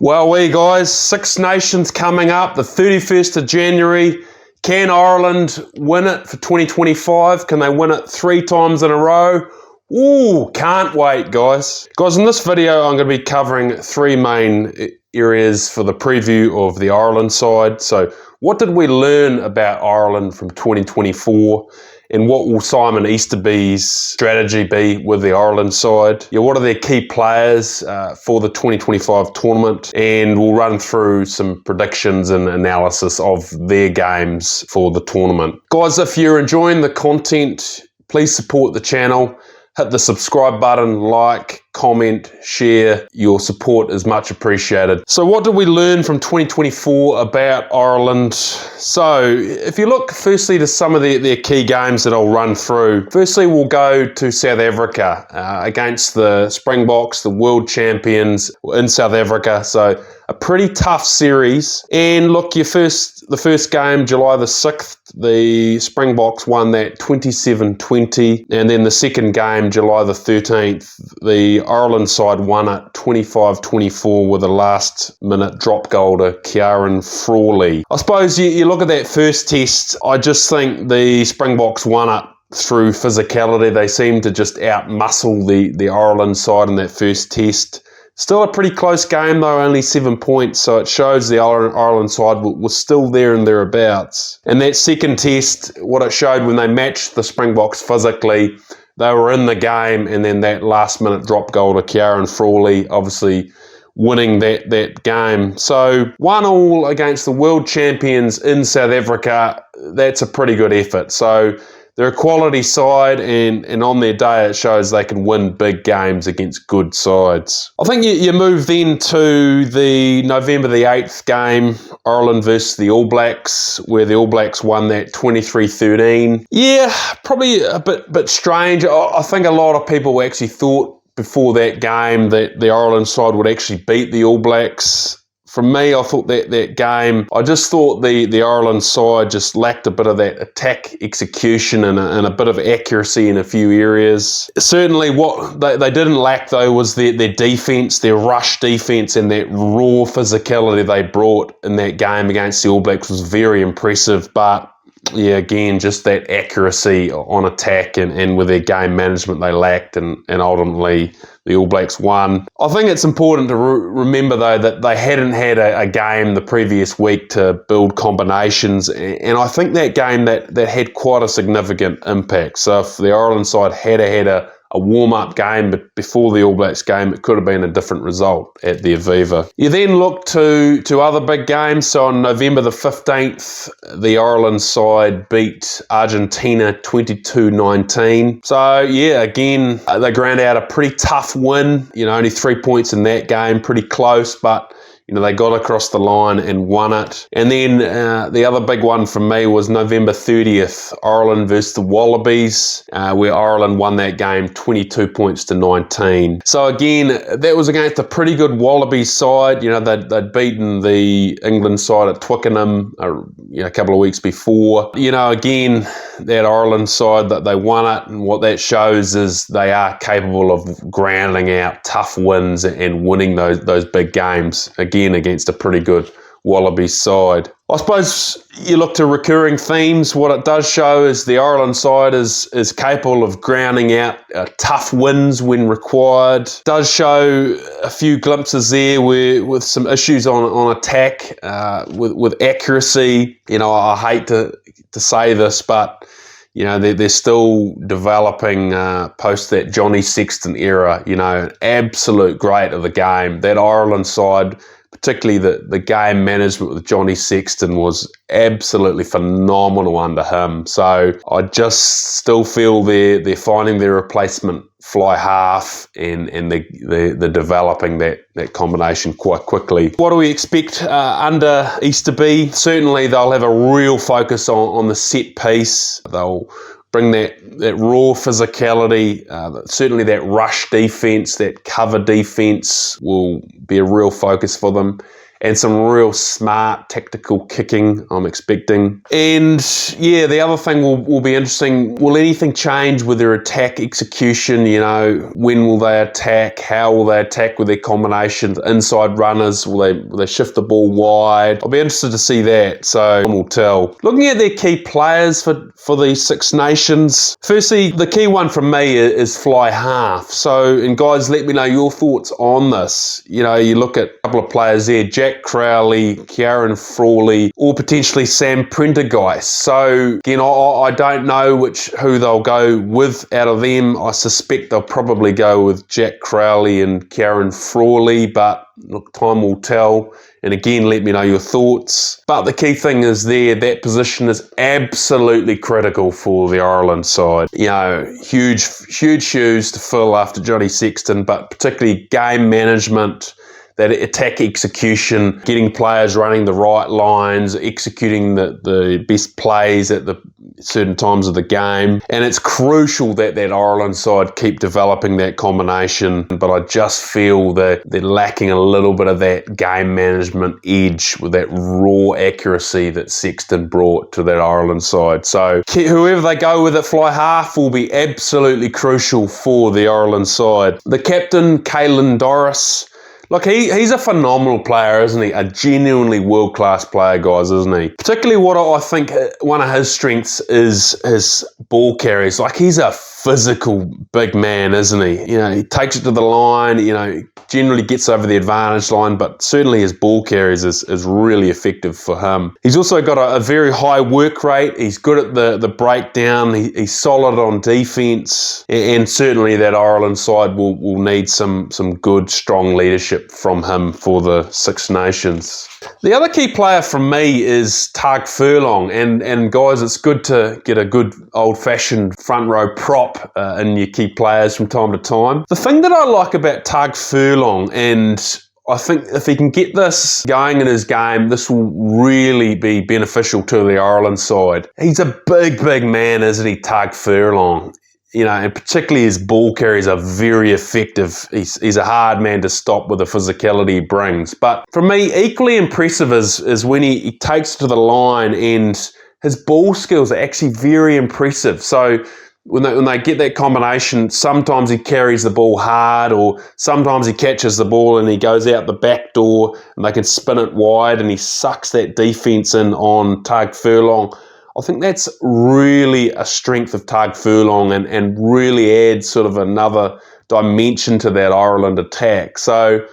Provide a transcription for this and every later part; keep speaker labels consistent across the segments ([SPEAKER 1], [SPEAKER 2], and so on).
[SPEAKER 1] Well, guys, Six Nations coming up, the 31st of January. Can Ireland win it for 2025? Can they win it 3 times in a row? Ooh, can't wait, guys. Guys, in this video, I'm going to be covering 3 main areas for the preview of the Ireland side. So, what did we learn about Ireland from 2024? And what will Simon Easterby's strategy be with the Ireland side? Yeah, what are their key players for the 2025 tournament? And we'll run through some predictions and analysis of their games for the tournament. Guys, if you're enjoying the content, please support the channel. Hit the subscribe button, like, comment, share. Your support is much appreciated. So what did we learn from 2024 about Ireland? So if you look firstly to some of their key games that I'll run through. Firstly, we'll go to South Africa against the Springboks, the world champions in South Africa. So a pretty tough series. And look, the first game, July the 6th, the Springboks won that 27-20. And then the second game, July the 13th, the Ireland side won it 25-24 with a last-minute drop goal to Kieran Frawley. I suppose you look at that first test, I just think the Springboks won it through physicality. They seemed to just out-muscle the Ireland side in that first test. Still a pretty close game though, only 7 points, so it shows the Ireland side was still there and thereabouts. And that second test, what it showed when they matched the Springboks physically, they were in the game, and then that last minute drop goal to Kieran Frawley, obviously winning that game. So 1-1 against the world champions in South Africa, that's a pretty good effort. So they're a quality side, and on their day it shows they can win big games against good sides. I think you move then to the November the 8th game, Ireland versus the All Blacks, where the All Blacks won that 23-13. Yeah, probably a bit strange. I think a lot of people actually thought before that game that the Ireland side would actually beat the All Blacks. For me, I thought that game, I just thought the Ireland side just lacked a bit of that attack execution and a bit of accuracy in a few areas. Certainly what they didn't lack though was their defence, their rush defence, and that raw physicality they brought in that game against the All Blacks was very impressive. But yeah, again, just that accuracy on attack and with their game management they lacked, and ultimately the All Blacks won. I think it's important to remember though that they hadn't had a game the previous week to build combinations, and I think that game that had quite a significant impact. So if the Ireland side had a warm-up game, but before the All Blacks game, it could have been a different result at the Aviva. You then look to other big games. So on November the 15th, the Ireland side beat Argentina 22-19. So yeah, again, they ground out a pretty tough win. Only 3 points in that game, pretty close, but they got across the line and won it. And then the other big one for me was November 30th, Ireland versus the Wallabies, where Ireland won that game 22 points to 19. So again, that was against a pretty good Wallabies side. They'd beaten the England side at Twickenham a couple of weeks before. Again, that Ireland side, that they won it, and what that shows is they are capable of grounding out tough wins and winning those big games, again against a pretty good Wallabies side. I suppose you look to recurring themes. What it does show is the Ireland side is capable of grounding out tough wins when required. Does show a few glimpses there with some issues on attack, with accuracy. I hate to say this, but they're still developing post that Johnny Sexton era. An absolute great of the game. That Ireland side, particularly the game management with Johnny Sexton, was absolutely phenomenal under him. So I just still feel they're finding their replacement fly half, and they're developing that combination quite quickly. What do we expect under Easterby? Certainly they'll have a real focus on the set piece. They'll bring that raw physicality, certainly that rush defence, that cover defence will be a real focus for them. and some real smart tactical kicking I'm expecting. And yeah, the other thing will be interesting. Will anything change with their attack execution? You know, when will they attack? How will they attack with their combinations? Inside runners, will they shift the ball wide? I'll be interested to see that, so time will tell. Looking at their key players for these Six Nations, firstly, the key one for me is fly half. So, and guys, let me know your thoughts on this. You know, you look at a couple of players there, Jack Crowley, Kieran Frawley, or potentially Sam Prendergast. So, again, I don't know who they'll go with out of them. I suspect they'll probably go with Jack Crowley and Kieran Frawley, but look, time will tell. And again, let me know your thoughts. But the key thing is that position is absolutely critical for the Ireland side. You know, huge shoes to fill after Johnny Sexton, but particularly game management, that attack execution, getting players running the right lines, executing the best plays at the certain times of the game. And it's crucial that Ireland side keep developing that combination. But I just feel that they're lacking a little bit of that game management edge with that raw accuracy that Sexton brought to that Ireland side. So whoever they go with at fly half will be absolutely crucial for the Ireland side. The captain, Caelan Doris, look, he's a phenomenal player, isn't he? A genuinely world-class player, guys, isn't he? Particularly what I think one of his strengths is his ball carries. Like, he's a physical big man, isn't he? You know, he takes it to the line, you know, generally gets over the advantage line, but certainly his ball carries is really effective for him. He's also got a very high work rate. He's good at the breakdown. He's solid on defence, and certainly that Ireland side will need some good, strong leadership from him for the Six Nations. The other key player from me is Tadhg Furlong, and guys, it's good to get a good old-fashioned front row prop in your key players from time to time. The thing that I like about Tadhg Furlong, and I think if he can get this going in his game, this will really be beneficial to the Ireland side. He's a big man, isn't he, Tadhg Furlong? You know, and particularly his ball carries are very effective. He's a hard man to stop with the physicality he brings. But for me, equally impressive is when he takes it to the line, and his ball skills are actually very impressive. So when they get that combination, sometimes he carries the ball hard, or sometimes he catches the ball and he goes out the back door and they can spin it wide, and he sucks that defence in on Tadhg Furlong. I think that's really a strength of Tadhg Furlong, and really adds sort of another dimension to that Ireland attack. So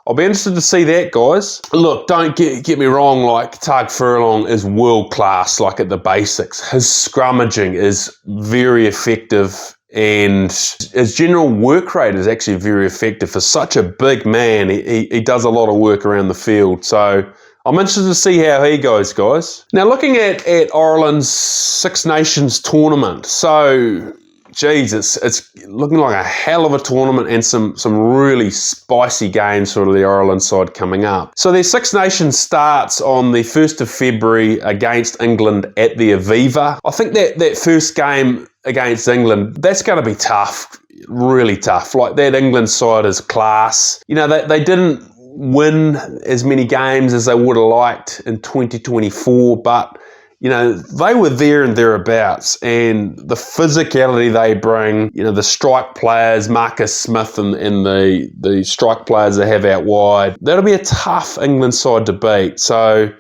[SPEAKER 1] I'll be interested to see that, guys. Look, don't get me wrong, like, Tadhg Furlong is world class, like, at the basics. His scrummaging is very effective, and his general work rate is actually very effective. For such a big man, he does a lot of work around the field. So I'm interested to see how he goes, guys. Now, looking at Ireland's Six Nations tournament, so geez, it's looking like a hell of a tournament, and some really spicy games for the Ireland side coming up. So their Six Nations starts on the 1st of February against England at the Aviva. I think that first game against England, that's going to be tough, really tough. Like, that England side is class. You know, they didn't win as many games as they would have liked in 2024, but you know, they were there and thereabouts, and the physicality they bring, you know, the strike players, Marcus Smith and the strike players they have out wide, that'll be a tough England side to beat. So,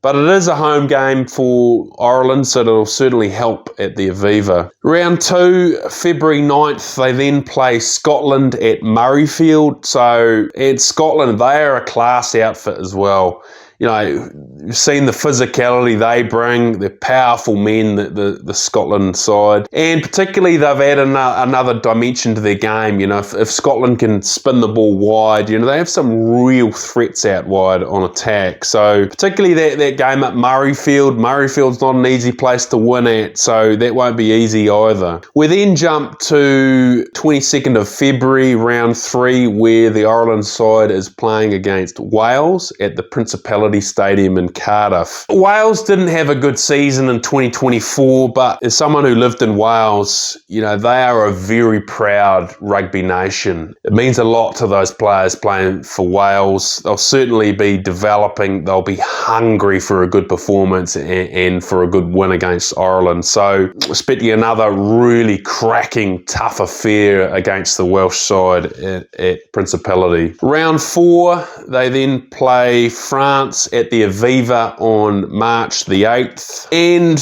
[SPEAKER 1] but it is a home game for Ireland, so it'll certainly help at the Aviva. Round 2, February 9th, they then play Scotland at Murrayfield. So, and Scotland, they are a class outfit as well. You know, you've seen the physicality they bring. They're powerful men, the Scotland side. And particularly, they've added another dimension to their game. You know, if Scotland can spin the ball wide, you know, they have some real threats out wide on attack. So particularly that game at Murrayfield. Murrayfield's not an easy place to win at, so that won't be easy either. We then jump to 22nd of February, round 3, where the Ireland side is playing against Wales at the Principality Vitality Stadium in Cardiff. Wales didn't have a good season in 2024, but as someone who lived in Wales, you know, they are a very proud rugby nation. It means a lot to those players playing for Wales. They'll certainly be developing. They'll be hungry for a good performance and for a good win against Ireland. So expecting another really cracking, tough affair against the Welsh side at Principality. Round 4, they then play France at the Aviva on March the 8th. And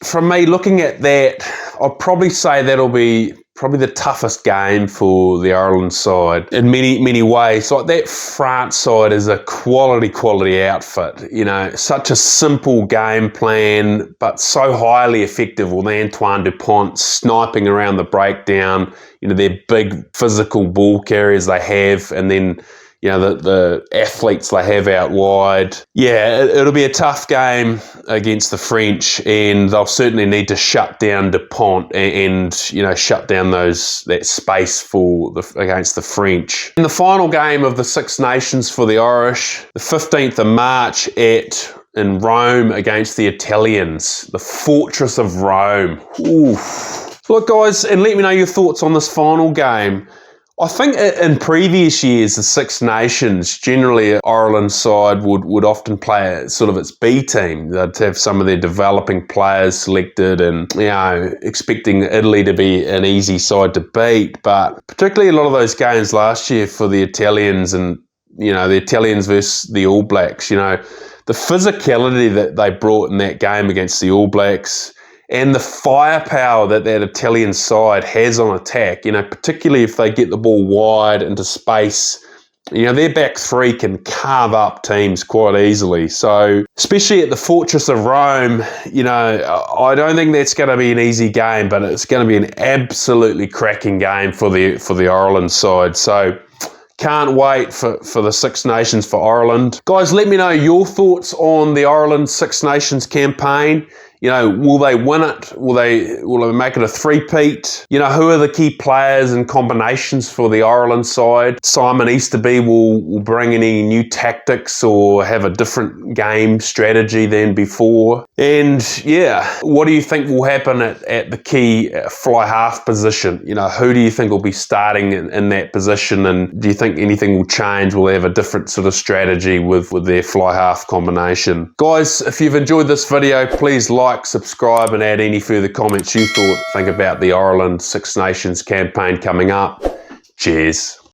[SPEAKER 1] from me, looking at that, I'll probably say that'll be probably the toughest game for the Ireland side in many ways. Like, that France side is a quality outfit. You know, such a simple game plan, but so highly effective with Antoine Dupont sniping around the breakdown. You know, their big physical ball carriers they have, and then, you know, the athletes they have out wide. Yeah, it'll be a tough game against the French, and they'll certainly need to shut down Dupont and you know, shut down that space against the French. In the final game of the Six Nations for the Irish, the 15th of March in Rome against the Italians, the fortress of Rome. Oof. Look, guys, and let me know your thoughts on this final game. I think in previous years, the Six Nations, generally Ireland's side would often play sort of its B team. They'd have some of their developing players selected and, you know, expecting Italy to be an easy side to beat. But particularly a lot of those games last year for the Italians and, you know, the Italians versus the All Blacks, you know, the physicality that they brought in that game against the All Blacks, and the firepower that Italian side has on attack, you know, particularly if they get the ball wide into space, you know, their back three can carve up teams quite easily. So, especially at the Fortress of Rome, you know, I don't think that's going to be an easy game, but it's going to be an absolutely cracking game for the Ireland side. So, can't wait for the Six Nations for Ireland. Guys, let me know your thoughts on the Ireland Six Nations campaign. You know, will they win it? Will they make it a three-peat? You know, who are the key players and combinations for the Ireland side? Simon Easterby will bring any new tactics or have a different game strategy than before. And yeah, what do you think will happen at the key fly half position? You know, who do you think will be starting in that position? And do you think anything will change? Will they have a different sort of strategy with their fly half combination? Guys, if you've enjoyed this video, please like, subscribe, and add any further comments you think about the Ireland Six Nations campaign coming up. Cheers.